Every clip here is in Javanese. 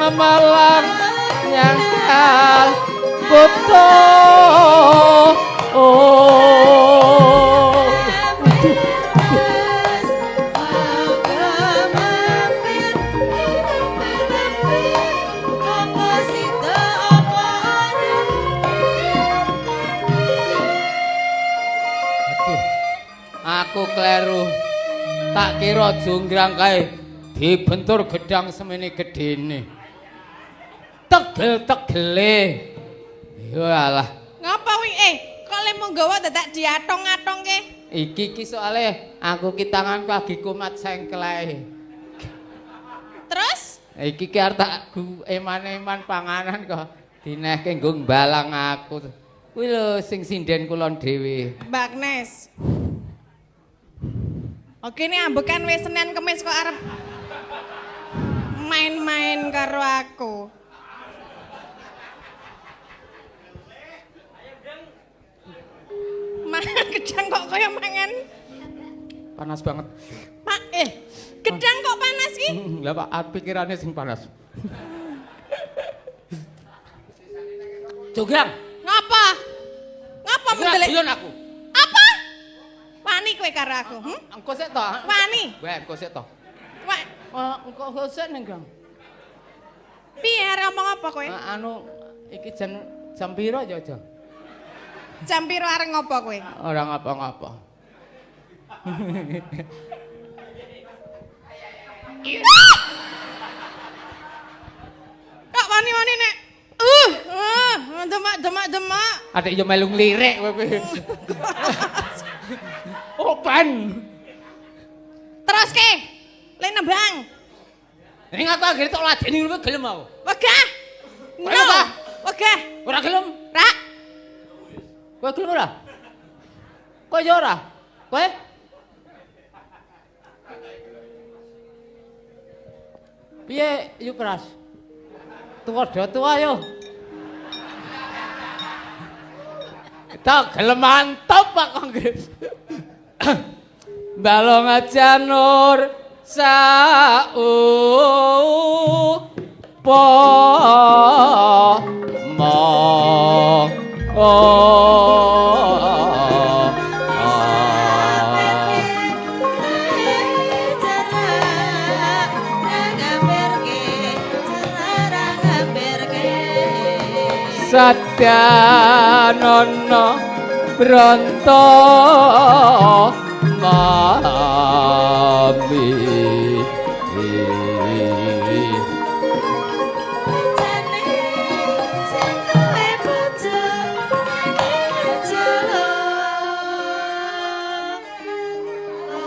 malang nyangkal butuh aku kleru tak kira jonggrang kae dibentur gedang semene gedene tegel-tegele walah ngapa wi kok le mung gawa dadak diatong-atongke iki soalé aku ki tanganku lagi kumat sengkleh terus iki ki arep tak eman-eman panganan kok dinehke nggo mbalang aku kuwi lho sing sinden kulon dhewe Mbak Agnes oke nih ambekan wis Senin Kemis kok arep main-main karo aku mangan gedang kok kaya mangan panas banget Pak gedang kok panas ki lah Pak pikirannya sing panas Jograng ngapa mendelek aku apa wani kowe karo aku engko sik to wani wae engko sik to engko sik ning gang piye arep ngomong apa kowe anu iki jam piro ya aja jam piro arep ngopo kowe ora ngapa-ngapa kok wani-wani nek demak adek yo melu nglirik kowe open terus ke le nembang ning aku akhir tok ladeni kowe gelem aku wegah no wegah ora gelem ra kowe gelem ora kowe yo ora kowe piye yuk keras tua yo tak gelem mantap Pak Kongres balong aja nur sau po mo Sadyanono Bronto Mami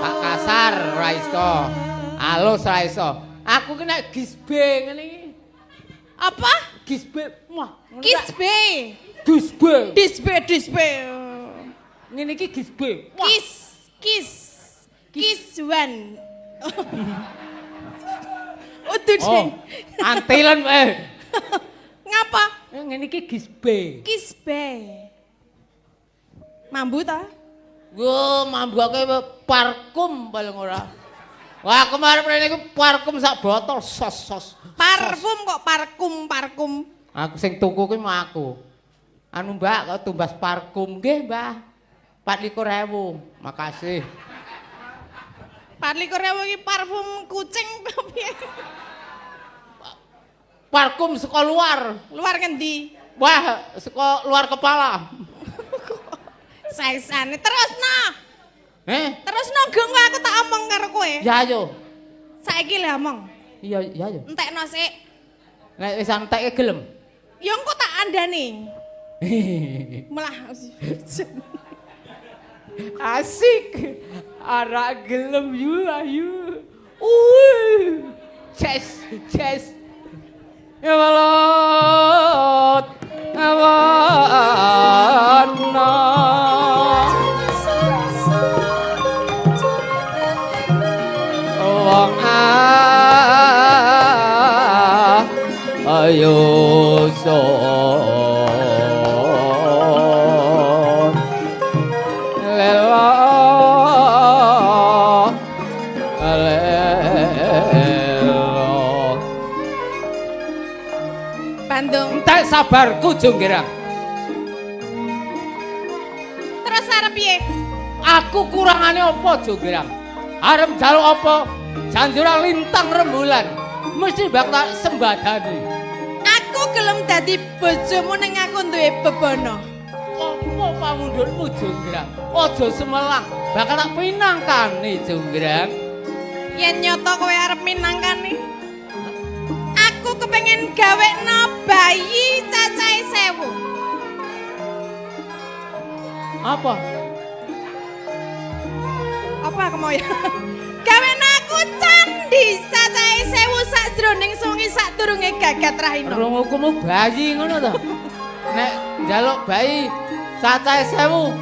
Pak kasar raiso halus raiso aku kena gisbe ngene iki apa gisbe mah kisbe disbe ngene iki gisbe kiswan udah oh antilan ngapa ngene iki gisbe mambu ta yo mambu akeh parfum paling ora wah kemarin niku parfum sak botol sos parfum kok parkum aku sing tuku kuwi mah aku anu Mbak kok tumbas parfum nggih Mbah 24.000 makasih 24.000 iki parfum kucing piye parfum saka luar ngendi wah saka luar kepala saisane terusno terusno gengko aku tak omong karo kowe ya yo saiki le omong iya yo entekno sik nek wis entek gelem ya engko tak andani malah asik ara gelem yu ayu Ces ya balot awana wong ayo son lela kabarku Jonggirang. Terus arep piye? Aku kurangane apa Jonggirang? Arep njaluk apa? Janjurang lintang rembulan. Mesti bakal sembadani. Aku gelem dadi bojomu ning aku duwe bebono. Apa pamundhutmu Jonggirang? Aja semelang, bakal tak pinangkani Jonggirang. Yen nyoto kowe arep minangkani. Aku kepengin gawekno bayi cacahe 1000. Apa? Apa aku mau ya? Gawekno aku candi cacahe 1000 sakjroning sungi sadurunge gagat rahina. Rungokmu bayi ngono to. Nek njaluk bayi cacahe 1000.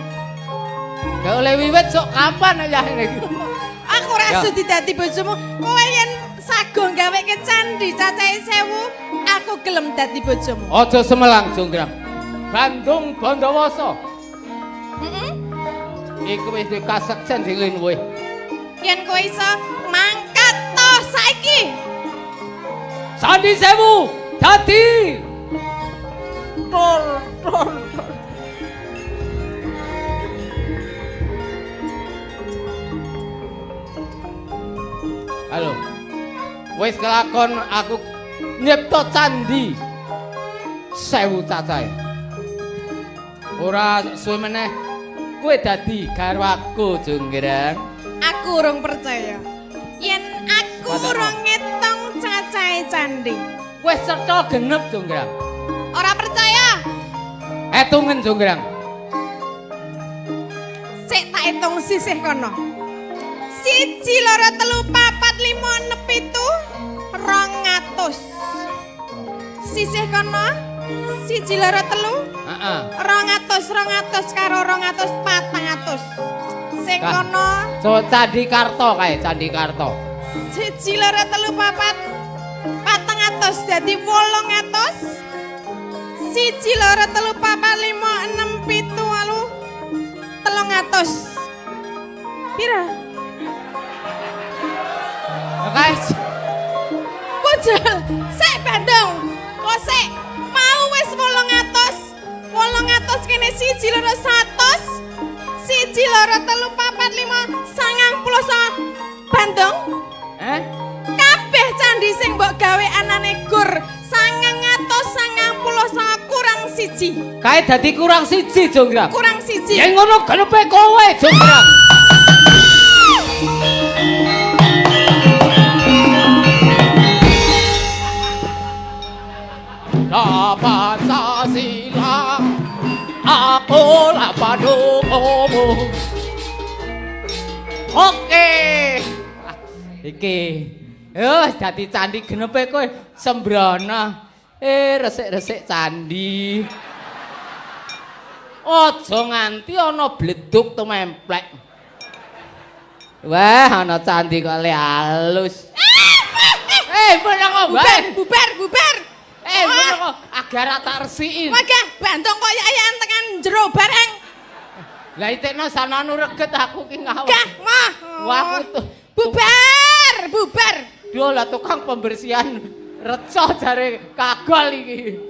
Gak oleh wiwit sok kapan ya iki. Aku ora sudi dadi bojomu. Kowe yen sago gaweke candi cacahe 1000, aku gelem dadi bojomu. Aja semelang Jonggirang. Bandung Bondowoso. Heeh. Iku wis kasekjen sing luwih. Yen kowe iso mangkat to saiki. Sandi 1000 dadi tor. Halo. Wis kelakon aku nyipta candi 1000 cacahe. Ora suwe meneh kowe dadi garwaku Jonggirang. Aku urung percaya. Yen aku urung ngitung cacahe candi. Wis cetha genep Jonggirang. Ora percaya? Etungen Jonggirang. Sik tak hitung sisih kono. 1, 2, 3, 4, 5, 6, 7, 200. Sisih kono 1, 2, 3, Heeh. 200 karo 200 400. Sing kono So Candi Karto kae, Candi Karto. 1, 2, 3, 4, 400 dadi 800. 1, 2, 3, 4, 5, 6, 7, 8, 300. Pira? Guys, Pujul, sik Bandung. Kok sik mau wis 800. 800 kene 1, 2, 100. 1, 2, 3, 4, 5, 99 Bandung. Kabeh candi sing mbok gawe anane gur 999 kurang 1. kae dadi kurang 1 Jonggirang. Kurang 1. Ya ngono genepe kowe Jonggirang. Pancasila aku lah padukamu. Oke. Iki wis dadi candi genepe kowe sembrono. Resik-resik candi. Aja nganti ana bleduk tememplek. Wah, ana candi kok le halus. Menang wae. Bubar. Menang agar tak resikin. Wagah Bandung koyo ayan tekan jero bareng. Lah itekno sananu reget aku ki ngawur. Gah, mah. Wah, tuh. Bubar. Duh lah tukang pembersihan reco jare kagol iki.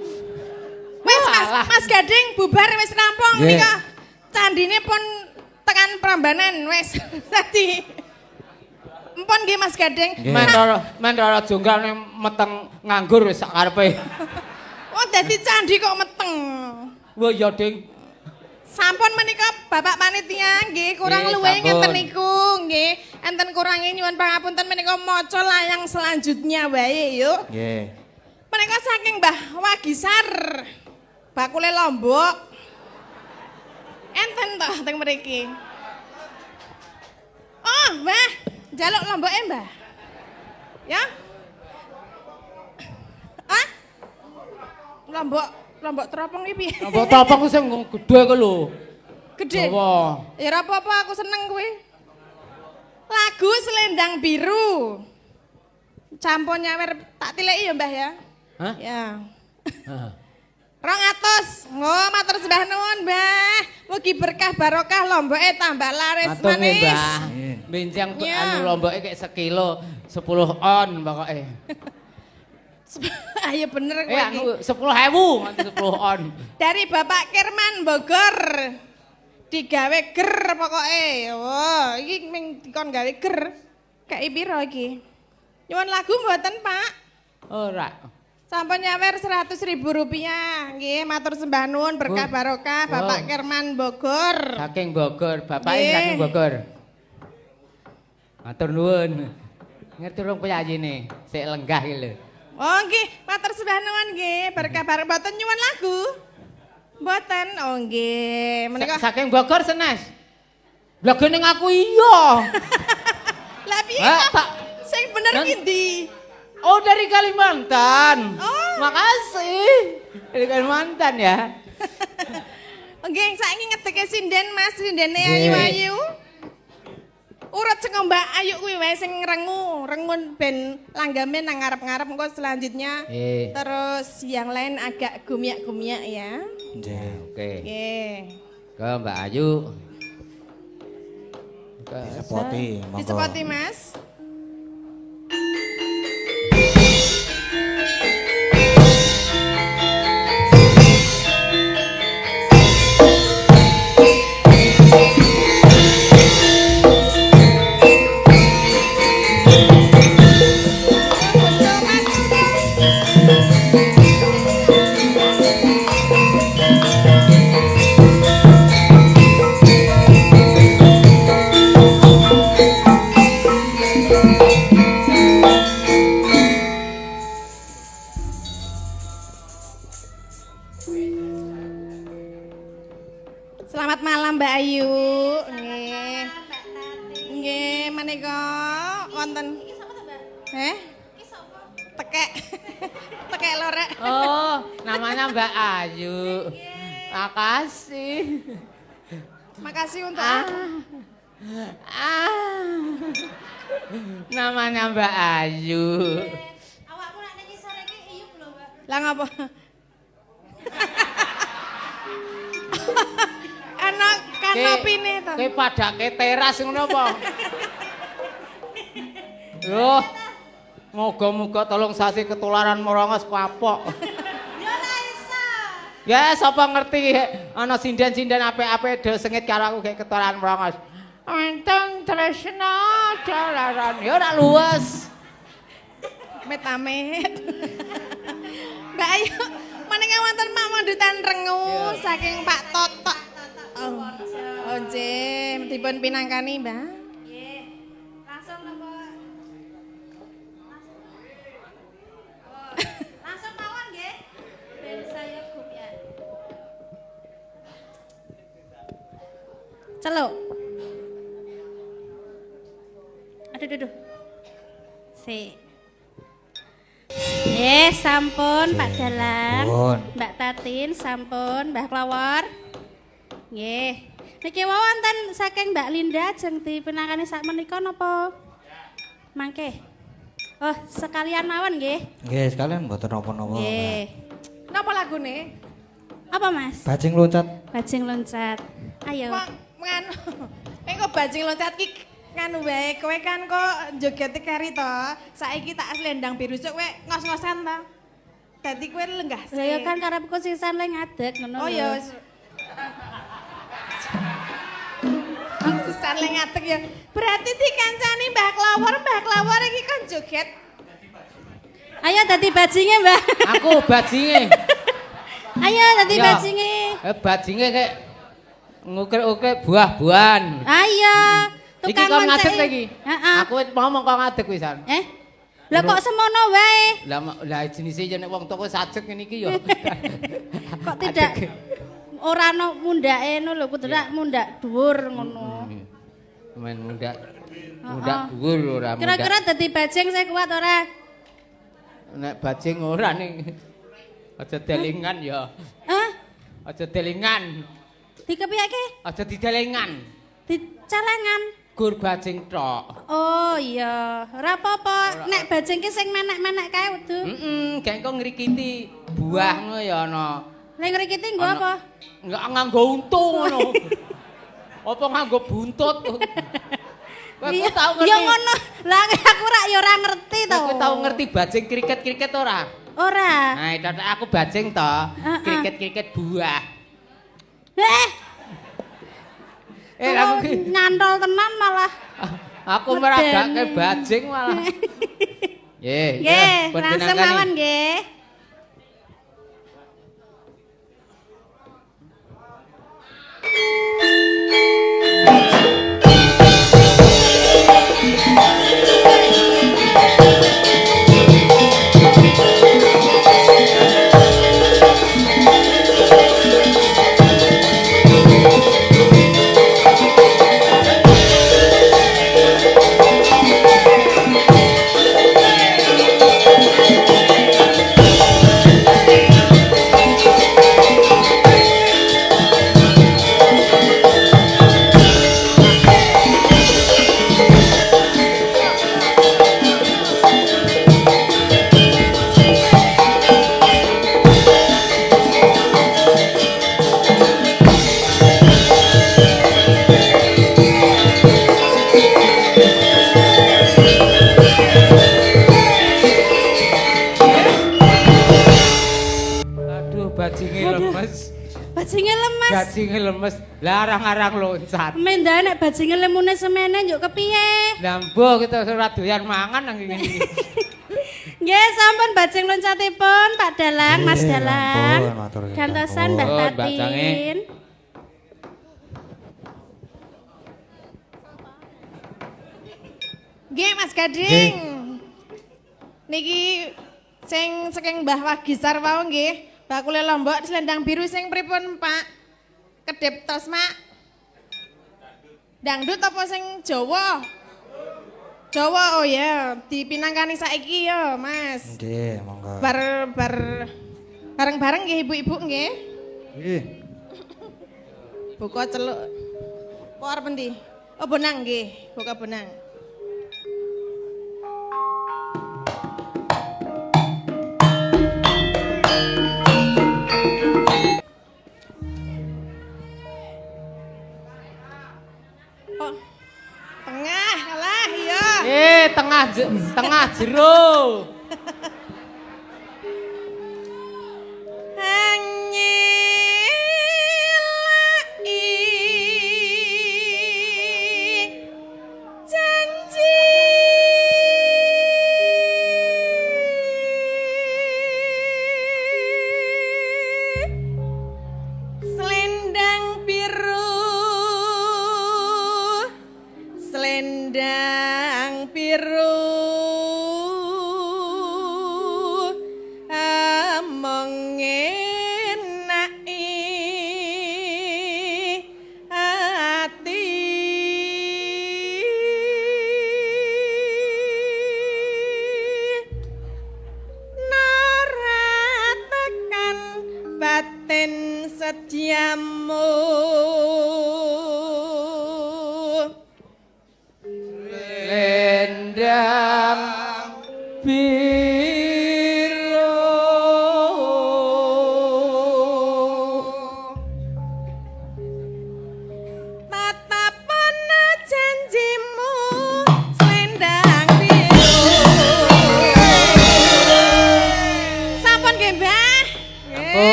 Wis Mas Gading bubar wis rampung nika. Candine pun tekan Prambanan wis. Dadi empun nggih Mas Gading. Mendara Jonggirang meteng nganggur wis sak karepe. Oh dadi candi kok meteng. Wah ya Ding. Sampun menika Bapak panitia nggih kurang luwih ngenten niku nggih. Enten kurange nyuwun pangapunten menika maca layang selanjutnya wae yuk. Nggih. Menika saking Mbah Wagisar. Bakule Lombok. Enten toh teng mriki. Oh, Mbah, njaluk lomboke, Mbah. Ya? Ah? Lombok teropong iki piye? Lombok teropong sing gedhe ku lho. Gedhe. Dawa. Ya ora apa-apa, aku seneng kuwi. Lagu Selendang Biru. Campur nyawer tak tileki ya, Mbah ya. Hah? Ya. Heeh. 200. Oh, matur sembah nuwun, Mbah. Mugi berkah barokah lomboke tambah laris Matur nggih, manis. Mbah. Benjang Ya. anu lomboke kayak sekilo 10 on pokoke. Ayo bener kowe iki. anu 10.000 nganti 10 on. Dari Bapak Kirman Bogor. Digawe ger pokoke. Wah, iki ming dikon gawe ger. Kayak piro iki? Nyuwun lagu mboten, Pak? Ora. Sampun nyawer Rp100.000. Nggih, matur sembah nuwun berkah barokah Bapak Kirman Bogor. Saking Bogor, bapake Nggih. saking Bogor. Matur nuwun. Ngerti rong penyanyine, sik lenggah iki lho. Oh nggih, matur sembah nuwun nggih, berkah barokah. Mboten nyuwun lagu? Mboten. Oh nggih, menika. Saking Bogor senes. Lah ning aku iya. Lah piye Hah, kok? Sing bener ki ndi? Oh dari Kalimantan. Oh. Makasih. Dari Kalimantan ya. Nggih, saiki ngedeke sinden Mas, sindene Nggih. ayu-ayu. Urut sing Mbak Ayu kuwi wae sing rengun ben langgame nang ngarep-ngarep engko selanjutnya. Terus yang lain agak gumiak-gumiak ya. Nggih. Oke. Nggih. Ke Mbak Ayu. Disepoti, monggo. Disepoti Mas. Selamat malam Mbak Ayu. Nggih. Nggih, menika wonten. Tekek. Tekek lorek. Oh, namanya Mbak Ayu. Makasih. Makasih untuk Namanya Mbak Ayu. awakmu nek nyanyi sore iki iyup lho, Mbak. Lah ngapa? Anak kanopine to. Kowe padake teras ngono apa? Loh. Moga-moga tolong sasi ketularan morongos kapok. Ya ora iso. Ya sapa ngerti ana sinden-sinden apik-apik do sengit karo aku gek ketularan morongos. Enteng tresna jalaran ya ora luwes. Met-amit. Mbak Ayu, menika wonten pamundutan rengu saking Pak Totok. Oh, nggih, dipun pinangkani, Mbak. Nggih. Langsung napa? Langsung mawon nggih. Ben saya gumya. Celuk. Aduh. Sik. Sampun Pak Dalang. Pun. Mbak Tatin sampun, Mbah Klawar. Nggih. Niki wonten saking Mbak Linda jeng dipinangkani sak menika napa? Mangke. Oh, sekalian mawon nggih. Nggih, sekalian mboten napa-napa. Nggih. Napa lagune? Apa, Mas? Bajing loncat. Bajing loncat. Ayo. Kok nganu. Kok bajing loncat ki nganu wae, kowe kan kok joget kari to. Saiki tak selendang biru sok kowe ngos-ngosan to. Dadi kowe lenggah sih. Saya kan karepku sisan le ngadeg ngono. Oh ya. Sisan le ngadeg ya. Berarti dikancani Mbah Klawar iki kan joget. Ayo dadi bajinge, Mbak. Aku bajinge. Ayo dadi Ya. bajinge. Bajinge kayak ngukir-ukir buah-buahan. Ayo. Iki kon ngadeg monceki. lagi. Heeh. Aku ngomong kok ngadeg pisan. Lah kok semono wae? Lah jenisnya nek wong toko sajek ngene iki ya. Kok tidak ora ono mundake ngono lho, kudu tak mundak dhuwur ngono. Main mundak. Mundak dhuwur ora mundak. Kira-kira dadi bajing saya kuat ora? Nek bajing ora ning. Aja delingan ya. Hah? Aja delingan. Dikepiyake? Aja didelingan. Dicalangan. Gur bajing tok. Oh iya, ora apa-apa. Nek bajing ki sing menek-menek kae kudu. Gak engko ngrikiti buah ngono ya ana. Lah ngrikiti nggo apa? Enggak nganggo untu ngono. Apa nganggo buntut? Kowe Iya, tau ngerti? ya ngono. Lah aku ora ya ora ngerti to. Kowe tau ngerti bajing kriket-kriket ora? Ora. Nah, itu aku bajing to. Kriket-kriket buah. Aku nyantol tenan malah. Aku meragake bajing malah. Nggih, langsung mawon nggih. Bajinge lemes. Bajinge lemes, larang-arang loncat. Mendae nek bajinge lemune semene njuk kepiye? Lah mbok kita ora doyan mangan nang ngene. Nggih, sampun bajing loncatipun Pak Dalang, Mas Dalang. Gantosan Mbah Tatin. Nggih, Mas Gading. Niki sing saking Mbah Wagisar wau nggih. Bakule lombok selendang biru sing pripun, Pak? Kedep tos, Mak. Dangdut apa sing Jawa? Jawa, oh ya, dipinangkani saiki ya, Mas. Nggih, monggo. Bareng-bareng nggih ibu-ibu nggih. Nggih. Buka celuk. Kok arep endi? Oh, bonang nggih, buka bonang. Tengah jero.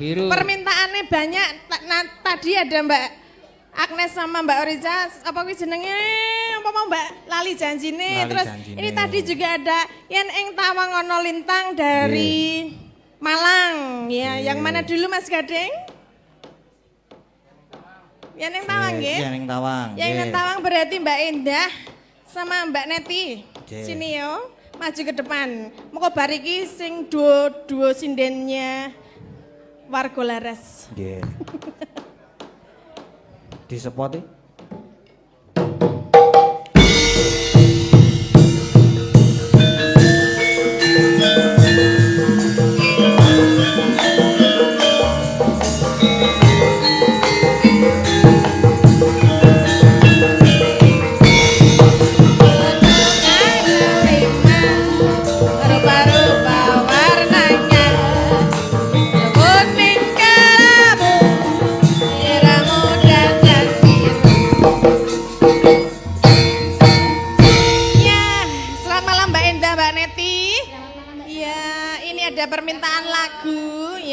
Permintaannya banyak. Tadi ada Mbak Agnes sama Mbak Oriza, apa kuwi jenenge? Apa mau Mbak lali janjine? Terus janjine. Ini tadi juga ada Yen Ing Tawang Ono Lintang dari Malang. Ya, yang mana dulu Mas Gading? Yen Ing Tawang nggih? Yen Ing Tawang. Yen Ing Tawang berarti Mbak Endah sama Mbak Neti. Sini yo, maju ke depan. Muga bariki sing duo sindennya warga Laras. Nggih. Disepoti.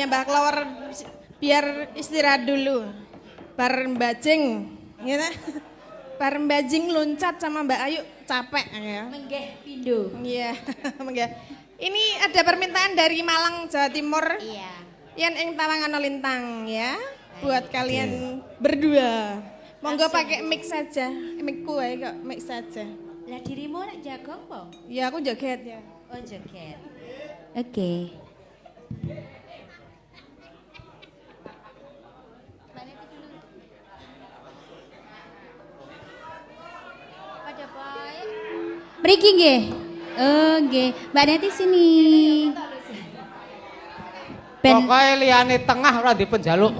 Iya Mbak keluar biar istirahat dulu. Bar bajing, gitu. Bar bajing loncat sama Mbak Ayu capek ya. Menggeh pindo. Iya, menggeh. Ini ada permintaan dari Malang Jawa Timur. Iya. Yang ing Tawangan Lintang ya. Buat kalian berdua. Monggo pakai mic saja. Micku ae kok mic saja. Lah dirimu nek jagong po? Ya aku joget ya. Oh joget. Oke. Pada baik. Mriki nggih. Oh nggih. Mbak Neti sini. Pokoknya liyane tengah ora dipenjaluk.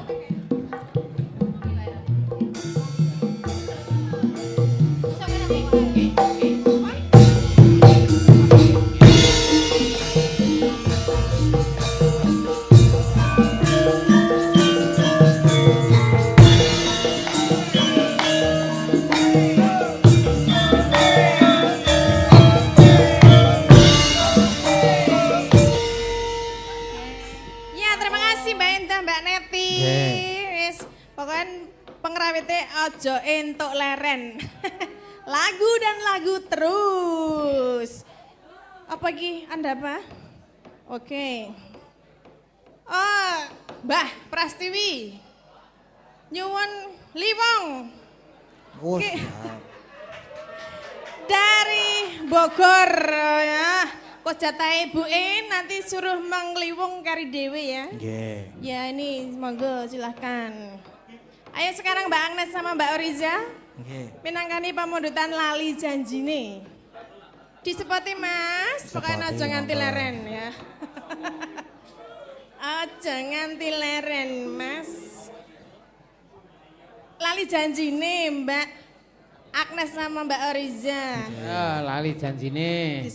Ya terima kasih Mbak Endah, Mbak Neti. Wis pokoknya pengrawite ojo entuk leren. Lagu dan lagu terus. Apa lagi? Anda apa? Oke. Oh, Mbah Prastiwi. Nyuwun Liwong. Oh, Oke. siap. Dari Bogor ya. Kok jatah ibu nanti suruh mengliwung kari dewe ya. Nggih. Ya ini monggo silahkan. Ayo sekarang Mbak Agnes sama Mbak Oriza. Nggih. Minangkani pamundutan lali janjine. Disepoti Mas, pokoknya Disepoti, aja nganti monggo. leren ya. Aja nganti leren Mas. Lali janjine Mbak Agnes sama Mbak Oriza. Ya, lali janjine.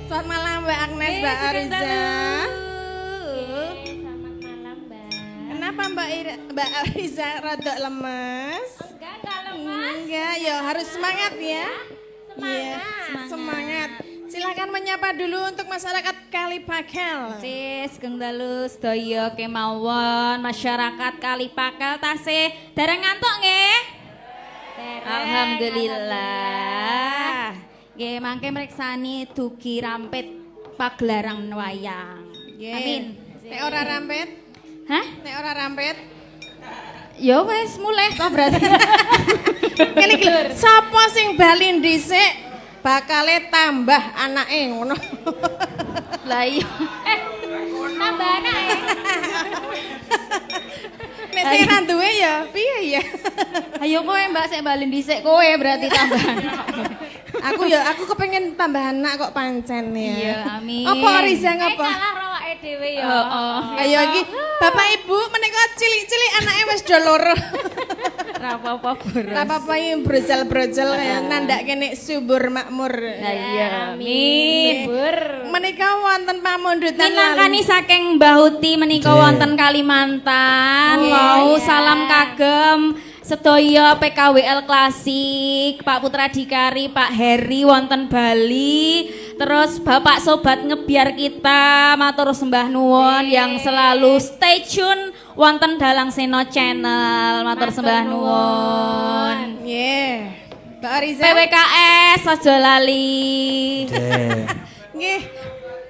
Selamat malam Mbak Agnes, Mbak Oriza. Selamat malam, Mbak. Kenapa Mbak Oriza rada lemes? Enggak lemas. Enggak, ya harus semangat ya. Iya, semangat. Silakan menyapa dulu untuk masyarakat Kalipakel. Cis, Geng Dalu, sedaya kemawon masyarakat Kalipakel tasih dereng ngantuk nggih? Alhamdulillah. Nggih, mangke mreksani dugi rampit pagelaran wayang. Amin. Nek ora rampet, Hah? nek ora rampet. Ya wis mulai toh berarti. Kene iki sapa sing bali dhisik bakale tambah anake ngono. Lah iya. Tambah anake. Nek sing ra duwe ya piye ya? Ayo kowe Mbak sik bali dhisik kowe berarti tambah anake. Aku kepengen tambah anak kok pancen ya. Iya, amin. Apa Oriza ngapa? Kalah rawake dhewe ya. Heeh. Ayo iki Bapak Ibu menika cilik-cilik anake wis do loro. Ra apa-apa boros. Ra apa-apa iki brojol-brojol kaya nandak kene subur makmur. Lah iya, amin. Bur. Menika wonten pamundutan Minangkani saking Mbah Uti menika Nggih. wonten Kalimantan. Oh, Mau iya. salam kagem sedaya PKWL Klasik, Pak Putra Dikari, Pak Heri wonten Bali, terus Bapak Sobat Ngebiar kita, matur sembah nuwun yang selalu stay tune wonten Dalang Seno Channel, matur sembah nuwun. Nggih. Mbak Oriza. PWKS aja lali. Nggih. Nggih.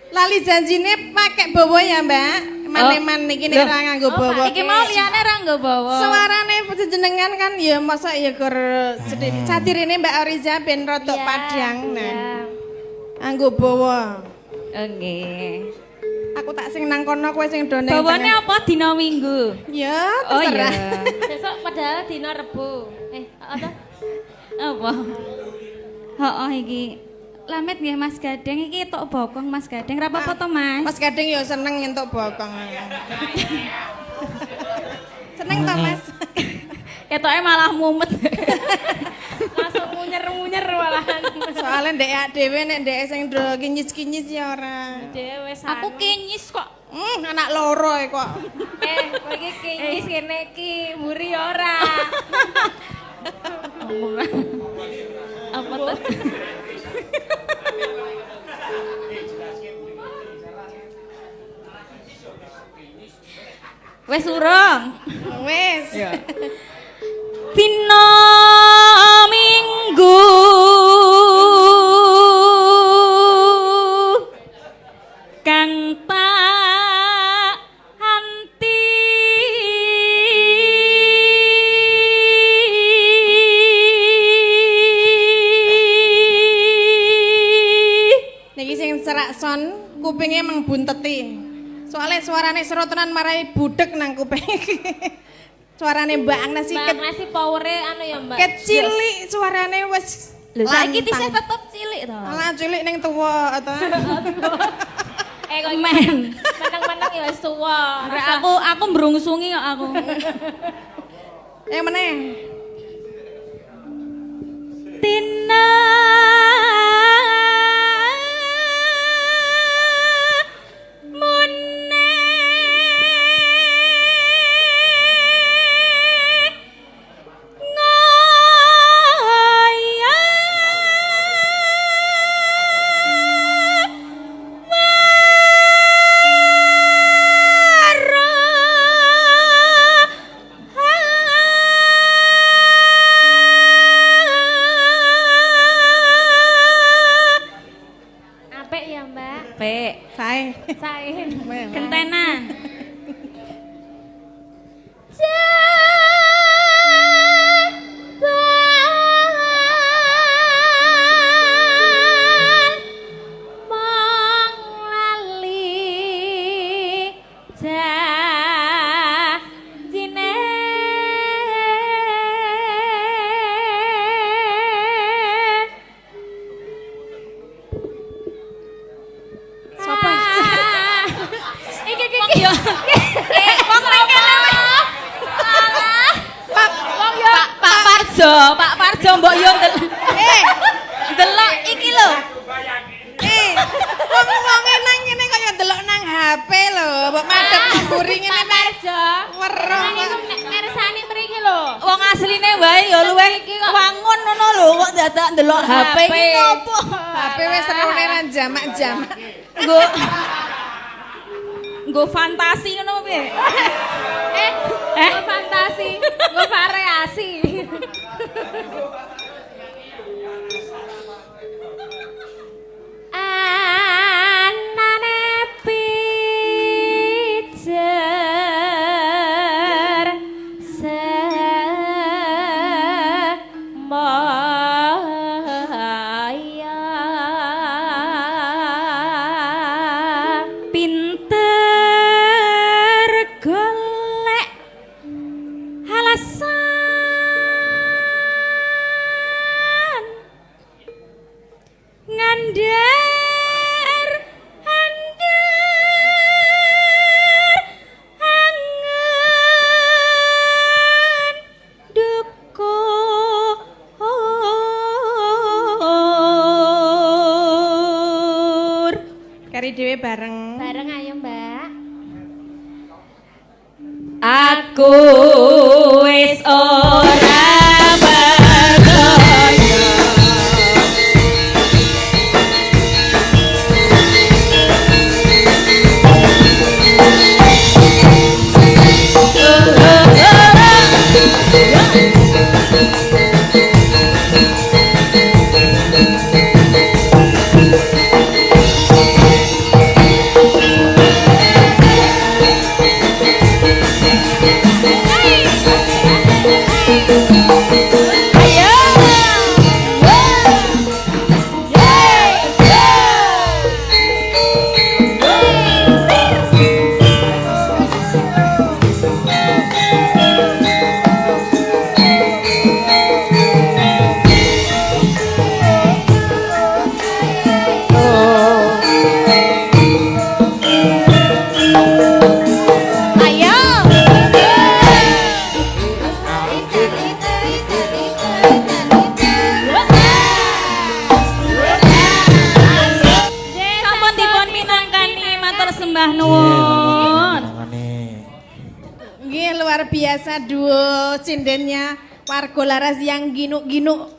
Lali janjine pakai bawa ya, Mbak. Man-man niki nek ora nganggo bawa. Iki mau liyane ra nggo bawa. Suarane jenengan kan ya masa ya gur sedikit. Sadirine Mbak Oriza ben rada Iya, padang nah. iya. Anggo bawa. Nggih. Aku tak sing nang kono kowe sing do ning. Bawane apa dina Minggu? Ya, Oh terserah. iya. Besok padahal dina Rebo. Apa? Apa? Heeh iki. Lamet nggih Mas Gadeng iki tok bokong Mas Gadeng ra apa-apa to Mas? Mas Gading ya seneng nyentuk bokong. Seneng to Mas? Ketoke malah mumet. Langsung munyer-munyer malahan. Soalnya ndek dhewe nek ndek sing do kinyis-kinyis ya ora. Dewe Aku kinyis kok. Anak loro e kok. kowe iki kinyis kene iki mburi ora. Apa tuh? Wes urung. Wis. Dina Minggu kang tak anti Niki sing serak son kupinge emang bunteti. Soalnya suarane serotonan marai budek nang kuping. Suarane Mbak Agnes iki Mbak nasi powere anu ya Mbak. kecilik suarane wis Lho saiki lantang. tisih tetep cilik to. Alah cilik ning tuwa to. Kok Men. meneng-meneng ya wis tuwa. Aku mbrungsungi kok aku. Yang meneh. Tina Apik ya Mbak. Pek, Sae. Sae. gentenan. Sopo? Wong yo. Wong rengkene weh. Pak Parjo mbok yo ndelok iki lho. Wong-wonge nang kene kaya ndelok nang HP lho, mbok madhep mburi ngene Pak Parjo. weruh. Niku mirsani mriki lho. Wong asline wae ya luwih wangun ngono lho kok dadak ndelok HP iki ngopo? HP wis serone lan jamak-jamak. Nggo fantasi ngono piye? Gue fantasi, gue variasi. Anane pijer semaya pinter golek alasan ngandar andar angen dukur. Kari dhewe bareng. bareng ayo Mbak. Aku wis ora percaya. Hey! Mbah nuwun. Nggih luar biasa duo sindennya warga laras yang ginuk-ginuk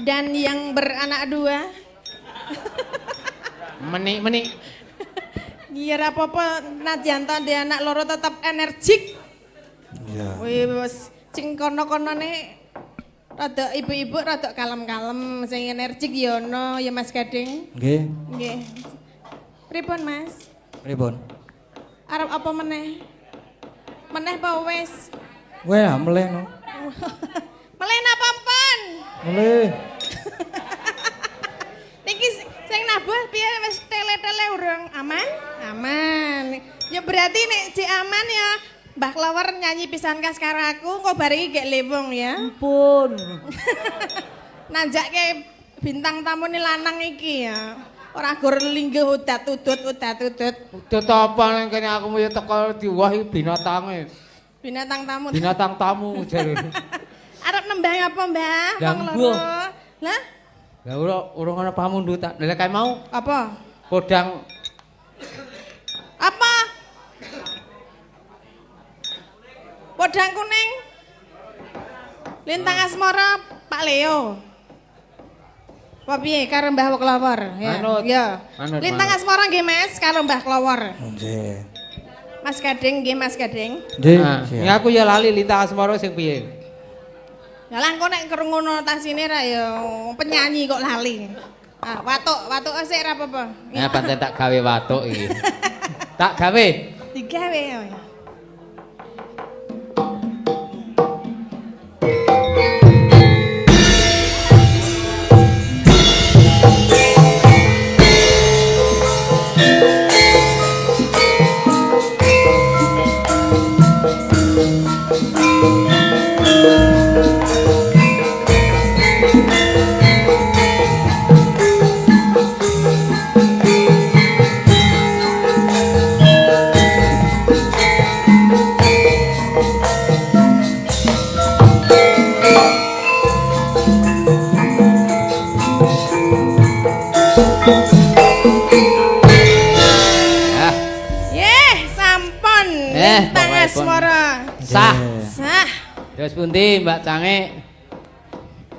dan yang beranak dua. Menik-menik. Iya apa-apa najan to dia anak loro tetap energik. Iya. Wis sing kono-konone rada ibu-ibu rada kalem-kalem sing energik ya ono ya Mas Gading. Nggih. Nggih. Pripun Mas? Pripun? Arep apa meneh? Meneh apa wis? Weh, meleh no. Meleh napa pun? Meleh. Niki sing nabuh piye wis tele-tele urung aman? Aman. Ya berarti nek jek aman ya Mbah Klower nyanyi pisan kas karo aku engko bar iki gek lewung ya. Ampun. Nanjake bintang tamu ni lanang iki ya. Ora gur linggih udat-udut. Udut apa ning kene aku ya teko diwahi binatange. Binatang tamu. Binatang tamu jare. Arep nembang apa, Mbah? Lah, Wong mbuh. loro. Lah, Lah urung ana pamundutan. Lah kae mau apa? podang Apa? Podang kuning. Lintang asmara Pak Leo. Apa piye karo Mbah Klower ya? Manut. Ya. Manut, Lintang manut. asmara nggih Mas karo Mbah Klower. Nggih. Mas Gading nggih Mas Gading. Nggih. Nah, ini aku ya lali lintang asmara sing piye? Ya lah engko nek krungu notasine ra ya penyanyi kok lali. Ah, watuk sik ra apa-apa. Ya pancen tak gawe watuk iki. Tak gawe. Digawe ya. Ah, Yeh, sampun. Lintang pokoknya pun. asmara. sah. Sah. Terus pundi Mbak Cange?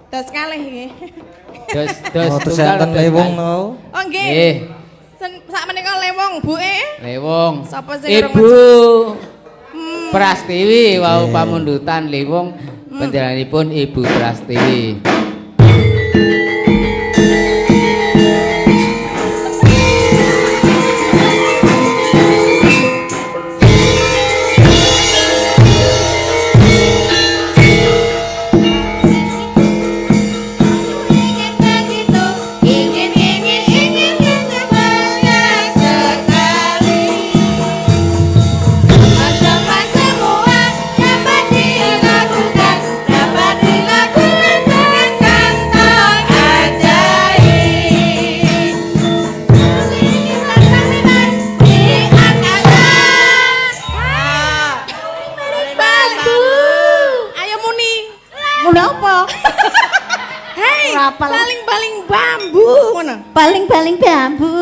Dos kalih nggih. Dos Oh, tunggal enten dos lewung kalih. no. Oh nggih. Nggih, Sak menika lewong buke. lewung. Sapa sing Ibu Hmm. Prastiwi wau Nggih. pamundutan lewung panjenenganipun Ibu Prastiwi. Ayo muni. Mula apa? Hei, Ora apal. baling-baling bambu ngono. Baling-baling bambu.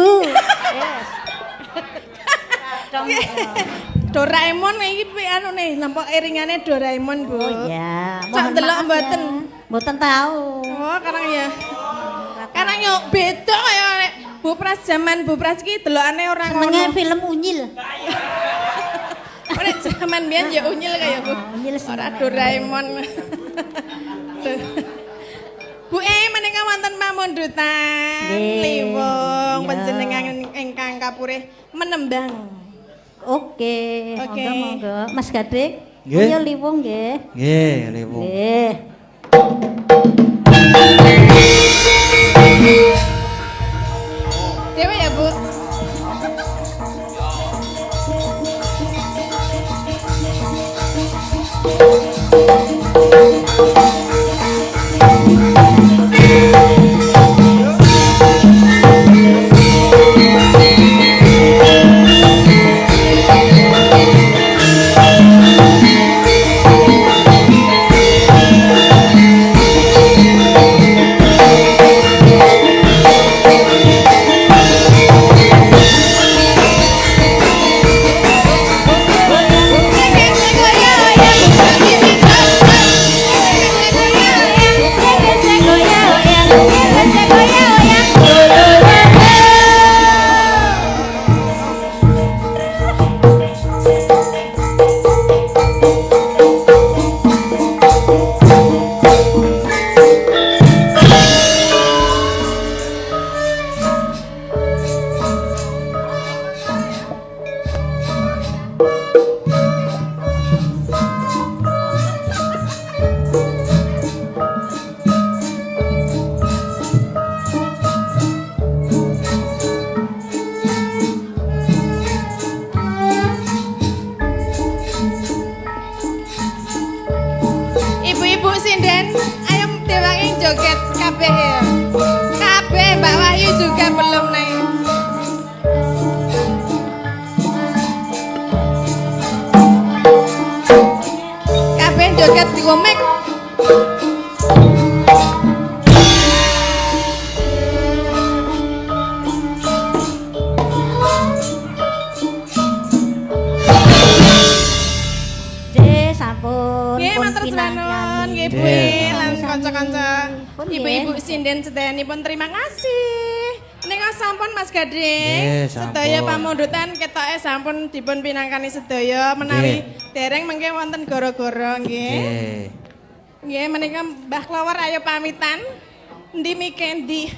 Doraemon iki anu nih, nampak iringane Doraemon, Bu. Oh ya, Cak mohon ndelok maaf mboten. ya. Mboten tahu. Oh, karang ya. Karang yo beda kaya nek Bu Pras zaman Bu Pras iki delokane ora Senenge ngono. film unyil. Nek zaman biyen ya unyil kaya Bu. Unyil Ora seneng. Doraemon. Bu menika wonten pamundutan Nggih, liwung iya. panjenengan ingkang kapurih menembang. Oke, Oke. monggo. Mas Gading. Nggih. Ayo liwung nggih. Nggih, lewung. Nggih. Dewe ya, Bu. Ibu lan kanca-kanca ibu-ibu sinden sedayanipun terima kasih. Nika sampun Mas Gading. Nggih, sampun. Sedaya pamundutan ketoke sampun dipun pinangkani sedaya menawi dereng mengke wonten gara-gara nggih. Nggih menika Mbah Klawar ayo pamitan. Endi mike endi?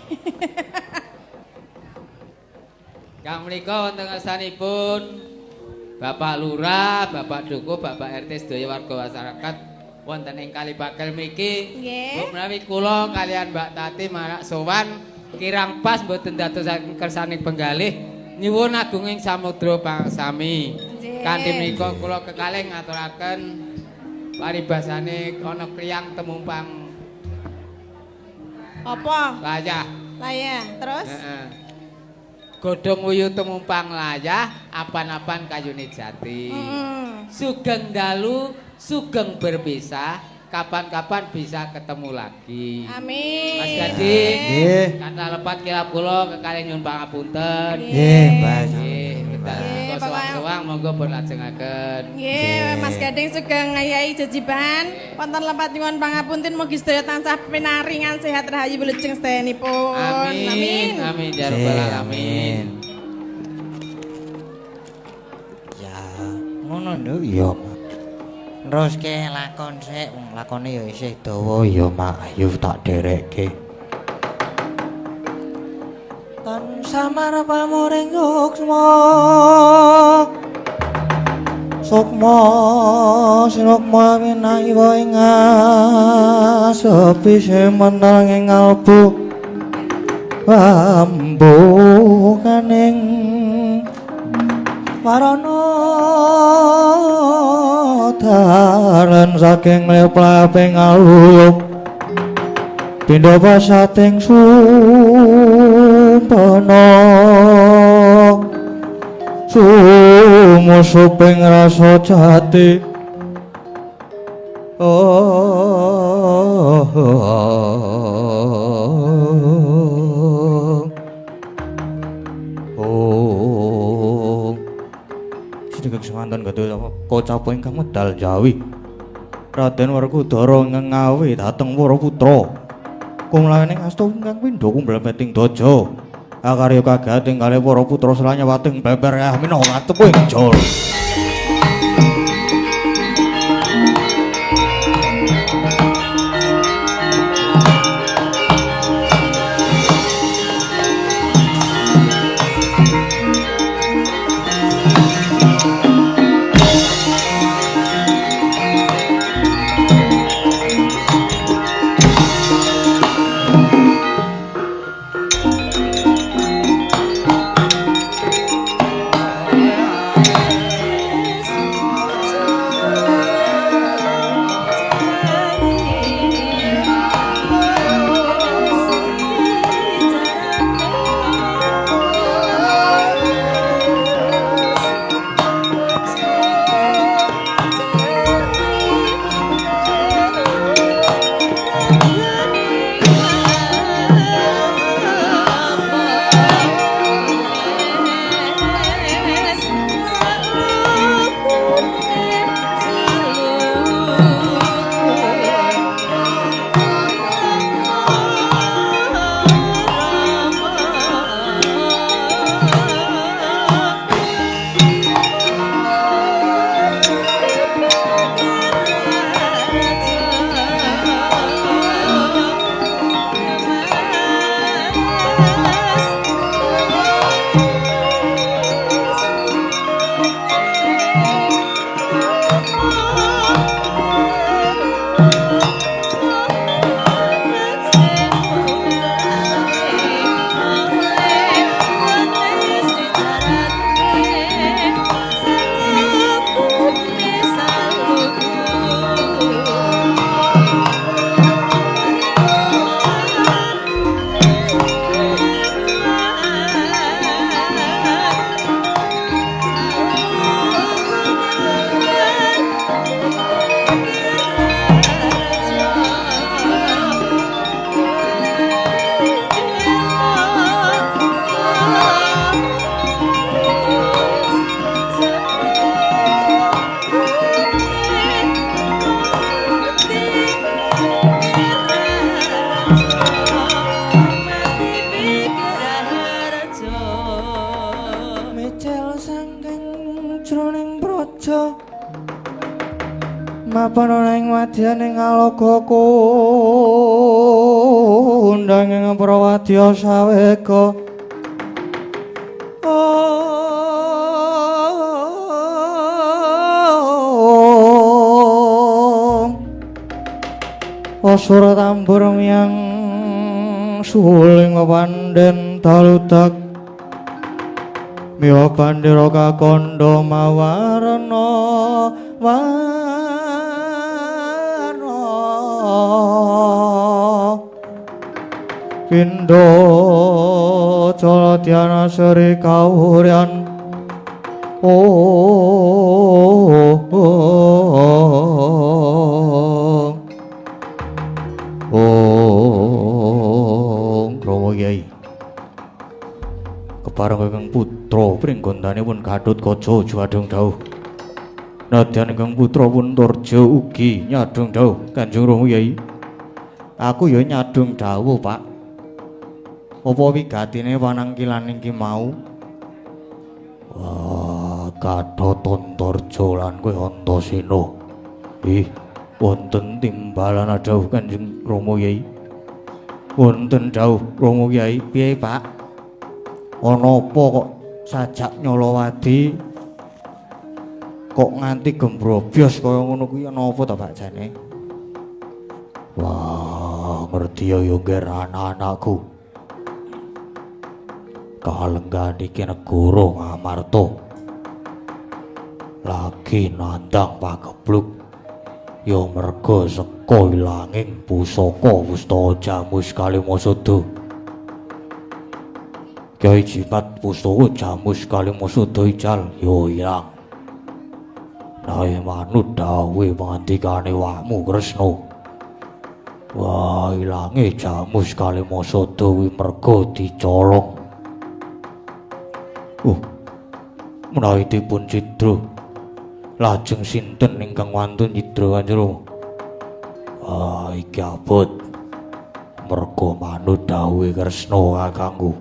Kang menika wonten ngarsanipun Bapak Lurah, Bapak Dukuh, Bapak RT sedaya warga masyarakat wonten ing Kalibakel mriki. Nggih. Menawi kula kalian Mbak Tati marak sowan kirang pas mboten dadosaken kersaning penggalih nyuwun agunging samudra pangsami. Kanthi menika kula kekalih ngaturaken paribasane ana kriyang temumpang Apa? layah. Layah, terus? Heeh. Godhong uyu temumpang layah, apan-apan kayune jati. Sugeng dalu, sugeng berpisah, kapan-kapan bisa ketemu lagi. Amin. Mas Gading, Nggih. kata lepat kira kula kekalih nyuwun pangapunten. Nggih, Mbah. Nggih, kita sewang-sewang monggo pun lajengaken. Nggih, Mas Gading sugeng ngayahi jejiban. Wonten lepat nyuwun pangapunten mugi sedaya tansah pinaringan sehat rahayu wilujeng sedayanipun. Amin. Amin ya rabbal alamin. Ya, ngono lho ya. Terus ke lakon sik, wong lakone ya isih dawa ya, Mak. Ayo tak derekke. Tan samar pamuring sukma. Sukma sinukma minahi wae ngasepi semenang ing albu. Wambukaning warana dalan saking lepleping aluyup pindha pasating sumpana sumusuping rasa jati Sedaya kesemanten kados kocapa ingkang medal Jawi Raden Werkudara ngengawi dhateng Waraputra kumlaning asta ingkang pindha kumbal peting daja akarya kagating kalih Waraputra Sranyawating beber minangka tepuing jol. jroning praja mapan ana ing madyaning alaga kondang ing prawadya sawega Asura tambur miyang suling pandhen daludak miwa bandira kakandha mawarna warna pindha caladyana sri kawuryan Rama Kyai kepareng Kakang putra pringgondanipun Gatotkaca juwadung dawuh nadyan Kakang putra pun Turja ugi nyadung dawuh Kanjeng Rama Kyai aku ya nyadung dawuh Pak apa wigatine panangkilan iki mau wah Gatotkaca lan kowe Antasena wonten timbalan dawuh Kanjeng Rama Kyai wonten dawuh Rama Kyai piye Pak ana apa kok sajak Nyolowadi kok nganti gembrobyos kaya ngono kuwi ana apa ta Pak jane wah ngerti ya ngger anak-anakku kalenggan iki negara Ngamarta lagi nandang pagebluk ya merga saka ilanging pusaka Pustaka Jamus Kalimasada. Kyai Jimat Pustaka Jamus Kalimasada ical ya ilang. Nae manut dawuhe pangandikane wakmu Kresna. Wah ilange Jamus Kalimasada kuwi merga dicolong. Menawi dipun cidra lajeng sinten ingkang wantun nyidra Kanjeng Rama? Iki abot merga manut dawuhe Kresna kakangku.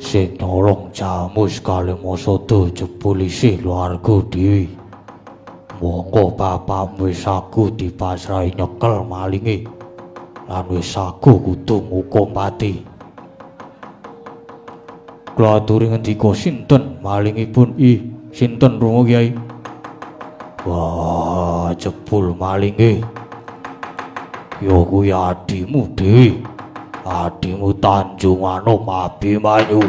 Sing nyolong Jamus Kalimasada jebul isih luarga dhewe. Monggo bapak wis sagu dipasrahi nyekel malinge lan wis sagu kudu ngukum pati. Kula aturi ngendika sinten malingipun? Sinten Rama Kyai? Wah, jebul malinge ya kuwi adimu dhewe. Adimu Tanjung Anom Abimanyu.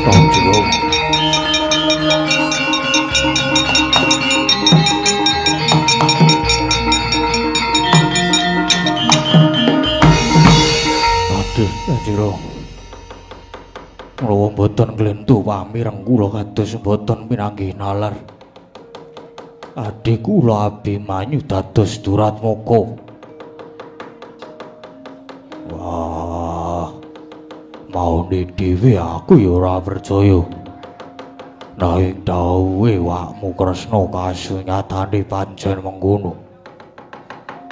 Tanjung. Aduh, Tanjung. Kula mboten glentu pamireng kula kados mboten pinanggih nalar. Adik kula Abimanyu dados Duratmaka. Wah, maune dhewe aku ya ora percaya. Nanging dawuhe wakmu Kresna kasunyatane pancen mengkono.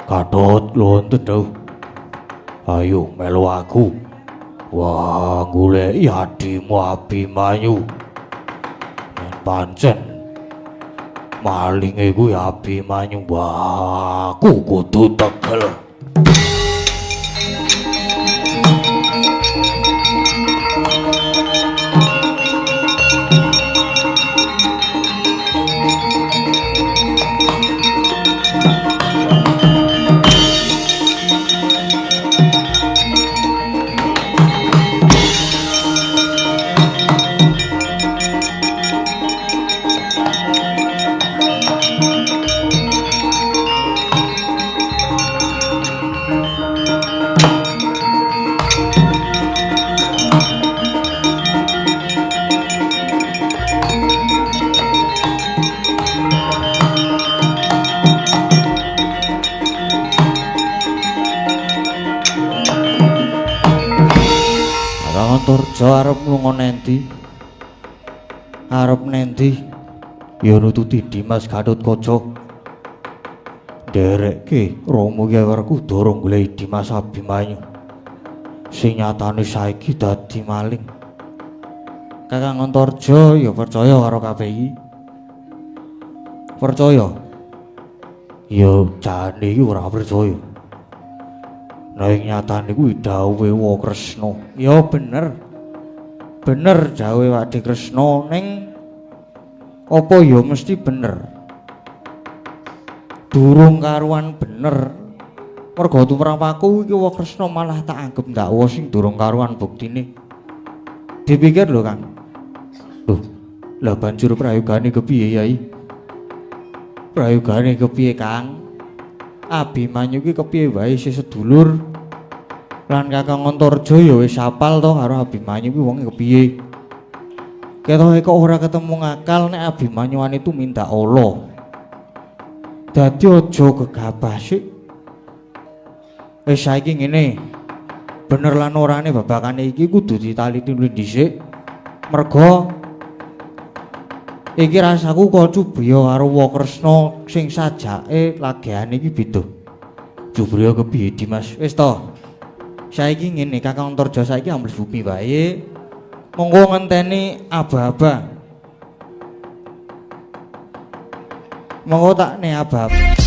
Gatot lonten dawuh. Ayo melu aku. Wah, goleki adimu Abimanyu. Pancen malinge kuwi Abimanyu. Wah, aku kudu tegel. Turja arep lunga nendi? Arep nendi? Ya nututi Dimas Gatotkaca. Nderekke Rama Kyai Werkudara goleki Dimas Abimanyu. Sing nyatane saiki dadi maling. Kakang Antarja ya percaya karo kabeh iki. Percaya. Ya jane iki ora percaya. Ning nyatane kuwi dawuhe Wa Kresna. Ya bener. Bener dawuhe Wadi Kresna ning apa ya mesti bener. Durung karuan bener. Mergo tumrapaku iki Wa Kresna malah tak anggap ndakwa sing durung karuan buktine. Dipikir lho Kang. Loh, lah banjur prayogane kepiye Yai? Prayogane kepiye Kang? Abimanyu ki kepiye wae isih sedulur. Lan Kakang Antarja ya wis apal to karo Abimanyu ki wonge kepiye. Ketoke kok ora ketemu ngakal nek Abimanyuan itu minta Allah. Dadi aja gegabah sik. Wis saiki ngene. Bener lan orane babakane iki kudu ditaliti luwih dhisik. Merga iki rasaku kok Cubriya karo Wa Kresna sing sajake lageane iki beda. Cubriya kepiye Dimas? Wis to. Saiki ngene Kakang Antarja saiki ambles bumi wae. Monggo ngenteni aba-aba. Monggo tak ne aba-aba.